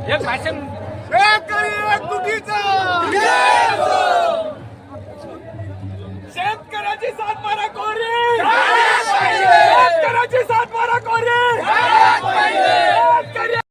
एक भाषण शेतकऱ्याची सात बारा कोरी, शेतकऱ्याची सात बारा कोरी, शेतकरी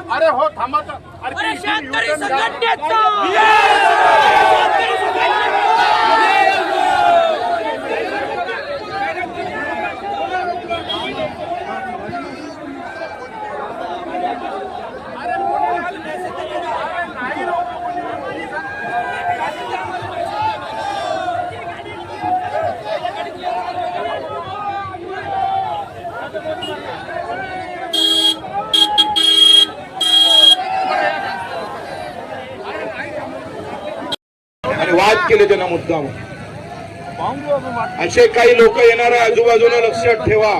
अरे हो थांबा तर. अरे शेतकरी संघटनेचा वाद केले त्यांना मुद्दाम. असे काही लोक येणार आजूबाजूला लक्षात ठेवा.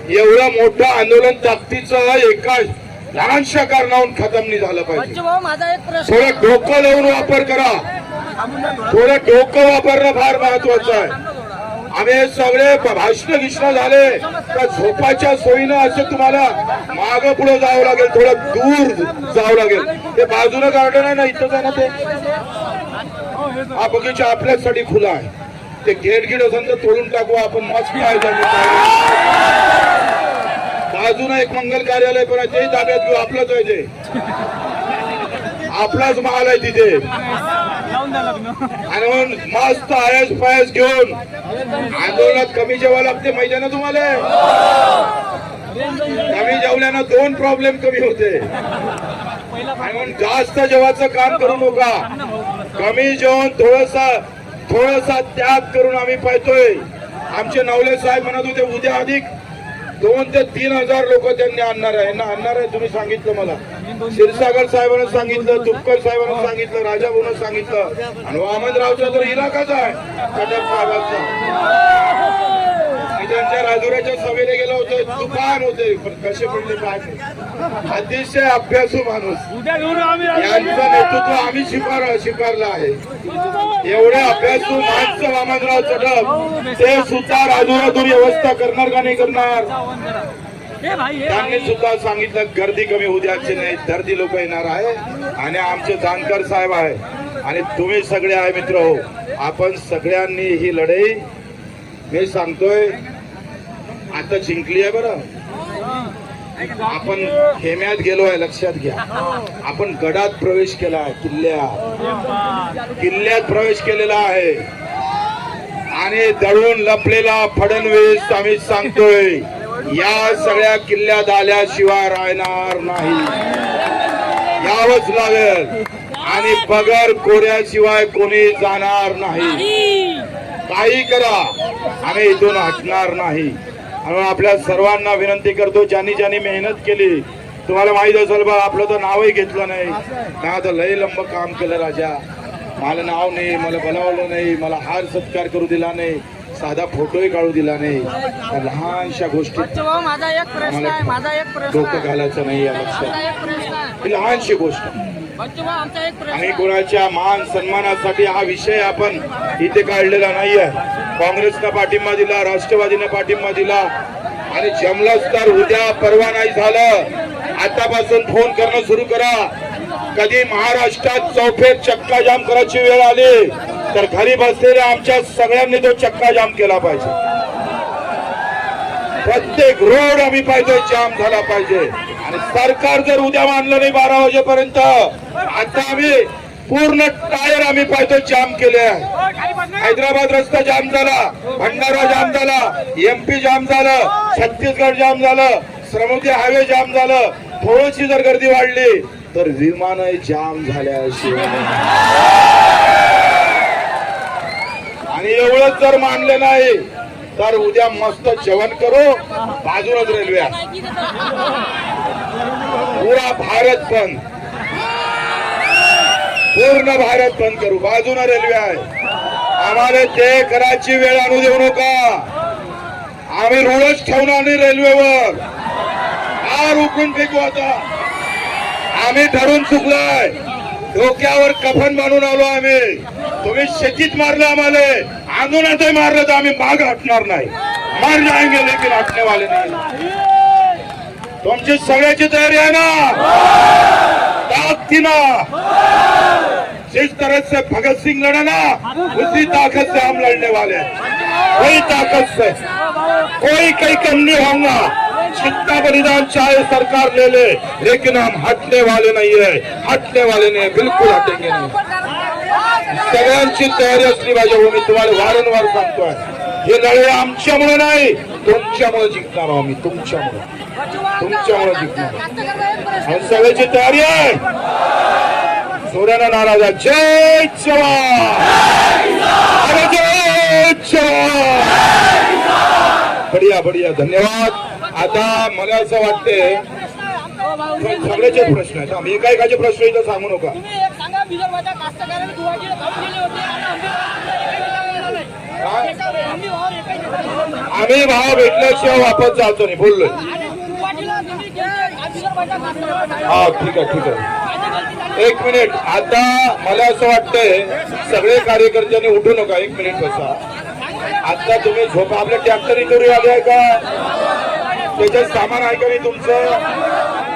एवढं मोठं आंदोलन ताकदीचं एका लहानशा कारणावरून खतम नाही झालं पाहिजे. थोडं डोकं लावून वापर करा. थोडं डोकं वापरणं फार महत्वाचं आहे. आम्ही सगळे भाषण गिष्ण झाले तर झोपाच्या सोयीनं असं तुम्हाला मागं पुढे जावं लागेल, थोडं दूर जावं लागेल. ते बाजूला गार्डन आहे ना, इथं जाणं ते हा बगीचा आपल्यासाठी खुला आहे. ते गेट असेल तर तोडून टाकू आपण. मस्त आहे बाजूला एक मंगल कार्यालय पण आहे, ते ताब्यात घेऊ. आपलंच आहे ते, आपलाच महाल आहे तिथे. आणि मस्त आयस पायस घेऊन आंदोलनात कमी जेवा लागते माहिती आहे ना तुम्हाला. कमी जेवल्यानं 2 प्रॉब्लेम कमी होते. म्हणून जास्त जेवायचं काम करू नका. कमी जेवण थोडासा त्याग करून आम्ही पाहतोय आमचे नवले साहेब म्हणत होते उद्या अधिक 2 ते 3 हजार लोक त्यांनी आणणार आहे तुम्ही सांगितलं मला. क्षीरसागर साहेबांना सांगितलं, तुपकर साहेबांना सांगितलं, राजा भाऊनं सांगितलं आणि वामनरावचा तर इलाकाच आहे कटक साहेबांचा. मी त्यांच्या राजुऱ्याच्या सभेला गेलो होतो, तुफान होते पण कसे पडले काय. अतिशय अभ्यासू माणूस, यांचं नेतृत्व आम्ही स्वीकारलं आहे. एवढे अभ्यासू माणसं वामनराव चढप, ते सुद्धा राजुऱ्यातून व्यवस्था करणार का नाही करणार. त्यांनी सुद्धा सांगितलं गर्दी कमी होऊ द्यायची नाही, दर्दी लोक येणार आहे आणि आमचे जानकर साहेब आहे आणि तुम्ही सगळे आहे मित्र हो. आपण सगळ्यांनी ही लढाई मी सांगतोय आता जिंकली आहे. बरं आपण खेम्यात गेलो आहे, लक्षात घ्या. आपण गडात प्रवेश केला आहे, किल्ल्यात प्रवेश केलेला आहे आणि दळून लपलेला फडणवीस आम्ही सांगतोय या सगळ्या किल्ल्यात आल्याशिवाय राहणार नाही, यावंच लागेल आणि बगर कोऱ्याशिवाय कोणी जाणार नाही. काही करा, आम्ही इथून हटणार नाही. आणि आपल्या सर्वांना विनंती करतो, ज्यांनी ज्यांनी मेहनत केली, तुम्हाला माहित असेल बा आपलं तर नावही घेतलं नाही का, तर लय लंब काम केलं राजा. मला नाव नाही, मला बोलावलं नाही, मला हार सत्कार करू दिला नाही, साधा फोटोही काढू दिला नाही. लहानशा गोष्टी डोकं घालायचं नाही या लक्षात. लहानशी गोष्ट आणि कोणाच्या मान सन्मानासाठी हा विषय आपण इथे काढलेला नाहीये. काँग्रेसनं पाठिंबा दिला, राष्ट्रवादीनं पाठिंबा दिला आणि जमलंच तर उद्या परवा नाही झालं आतापासून फोन करणं सुरू करा. कधी महाराष्ट्रात चौफेर चक्का जाम करायची वेळ आली तर घरी बसलेल्या आमच्या सगळ्यांनी तो चक्का जाम केला पाहिजे. प्रत्येक रोड आम्ही पाहिजे जाम झाला पाहिजे आणि सरकार जर उद्या मानलं नाही 12 वाजेपर्यंत, आता आम्ही पूर्ण टायर आम्ही पाहिजे जाम केले आहे. हैदराबाद रस्ता जाम झाला, भंडारा जाम झाला, MP जाम झालं, छत्तीसगड जाम झालं, श्रमोदी हायवे जाम झालं. थोडीशी जर गर्दी वाढली तर विमान जाम झाल्याशिवाय आणि एवढंच जर मानलं नाही तर उद्या मस्त जेवण करू, बाजूलाच रेल्वे आहे, पुरा भारत बंद, पूर्ण भारत बंद करू, बाजूला रेल्वे आहे. आम्हाला ते करायची वेळ आणू देऊ नका. आम्ही रूळच ठेवणार नाही रेल्वेवर, हा रोखून फेकू. आता आम्ही ठरून चुकलोय, डोक्यावर कफन बांधून आलो आम्ही. तुम्ही शेतीत मारलं आम्हाला, आंदोलनातही मारलं तर आम्ही माग हटणार नाही. मार जाएंगे लेकिन हटने वाले नाही. तुमची सगळ्याची तयारी आहे ना, ताकदीना. जिस तरह से भगत सिंह लड़ा ना, उसी ताकत से हम लड़ने वाले हैं. कोई ताकत से कोई कहीं कम नहीं होगा. जितना बलिदान चाहे सरकार ले ले, लेकिन हम हटने वाले नहीं है, हटने वाले नहीं, बिल्कुल हटेंगे नहीं. सगळ्यांची तयारी असली पाहिजे. मी तुम्हाला वारंवार सांगतोय, हे लढे आमच्यामुळे नाही, तुमच्यामुळे जिंकणार आहोत. आम्ही तुमच्यामुळे जिंकणार. आणि सगळ्याची तयारी आहे. सूर्याना नाराज आहे. जय जवान, अरे जय जवान. बढिया बढिया, धन्यवाद. आता मला असं वाटतंय सगळ्याचे प्रश्न आहेत. आम्ही एकाचे प्रश्न इथं सांगू नका. आम्ही भाव भेटल्याशिवाय वापस जातो नाही, बोललोय. हा ठीक आहे ठीक आहे, 1 मिनिट. आता मला असं वाटतंय सगळे कार्यकर्त्यांनी उठू नका, 1 मिनिट बसा. आता तुम्ही झोपा. आपल्या ट्रॅक्टर इथून आले आहे का, त्याच्यात सामान आहे का नाही तुमचं.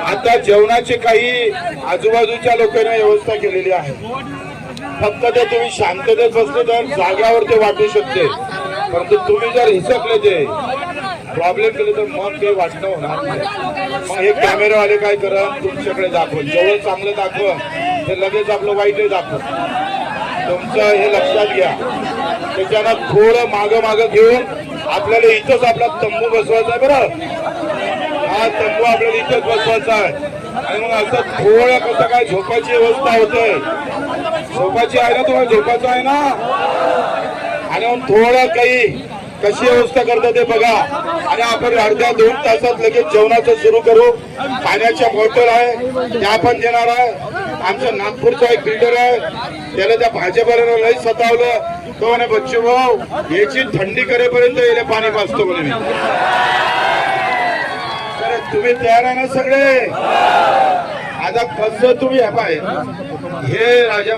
आता जेवणाची काही आजूबाजूच्या लोकांना व्यवस्था केलेली आहे. फक्त ते तुम्ही शांततेत बसले तर जाग्यावर ते वाटू शकते, परंतु तुम्ही जर हिसकले ते प्रॉब्लेम केले तर मग ते वाटणं होणार नाही. मग हे कॅमेरावाले काय करत तुमच्याकडे दाखवून, जेवढं चांगलं दाखवून ते लगेच आपलं वाईटही दाखवत. तुमचं हे लक्षात घ्या. त्याच्यानं थोडं मागं घेऊन आपल्याला इथंच आपला तंबू बसवायचा आहे. बरं, हा तंबू आपल्याला इथंच बसवायचा आहे. आणि मग असं थोडं कसं काय झोपायची व्यवस्था होते. झोपाची आहे ना, तुम्हाला झोपायचं आहे ना. आणि मग थोडं काही कशी व्यवस्था करता ते बघा. आणि आपण अर्ध्या 2 तासात लगेच जेवणाचं सुरू करू. पाण्याच्या बॉटल आहे त्या पण देणार आहे. आमचा नागपूरचा एक बिल्डर आहे, त्याला त्या भाजीपाल्याला लई सतावलं. तो म्हणे बच्चू भाऊ याची थंडी करेपर्यंत याला पाणी पाजतो म्हणे मी. तर तुम्ही तयार आहे ना सगळे? आता कसं तुम्ही हे राजा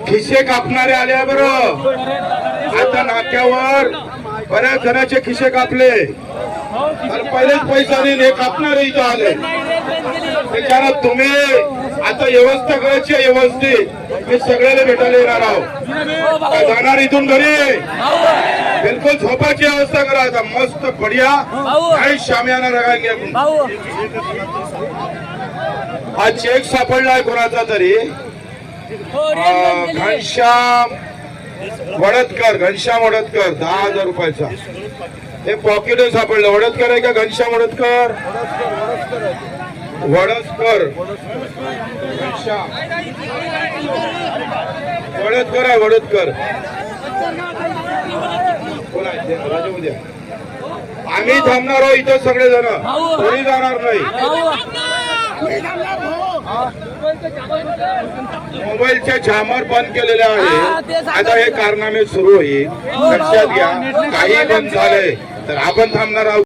खिसे कापणारे आले आहे बरं. आता नाक्यावर बऱ्याच जणांचे खिसे कापले, तर पहिलेच पैसा नाही हे कापणारे इथं आले. त्याच्यानं तुम्ही आता व्यवस्था करायची आहे व्यवस्थित. मी सगळ्याला भेटायला येणार आहोत. जाणार इथून घरी बिलकुल झोपाची व्यवस्था करा. आता मस्त बढिया आणि शामियाना लगाएंगे. हा चेक सापडलाय कोणाचा तरी, घनश्याम वडतकर 10,000 रुपयाचा. हे पॉकेट सापडलं. वडतकर आहे का घनश्याम वडतकर? घनश्याम वडतकर आहे. वडतकर कोण आहे? राजा उद्या आम्ही थांबणार आहोत इथं सगळेजण, कोणी जाणार नाही. मोबाईलच्या जामर बंद केलेले आहे. आता हे कारनामे सुरू होईल. लक्षात घ्या, काही बंद झाले तर आपण थांबणार आहोत.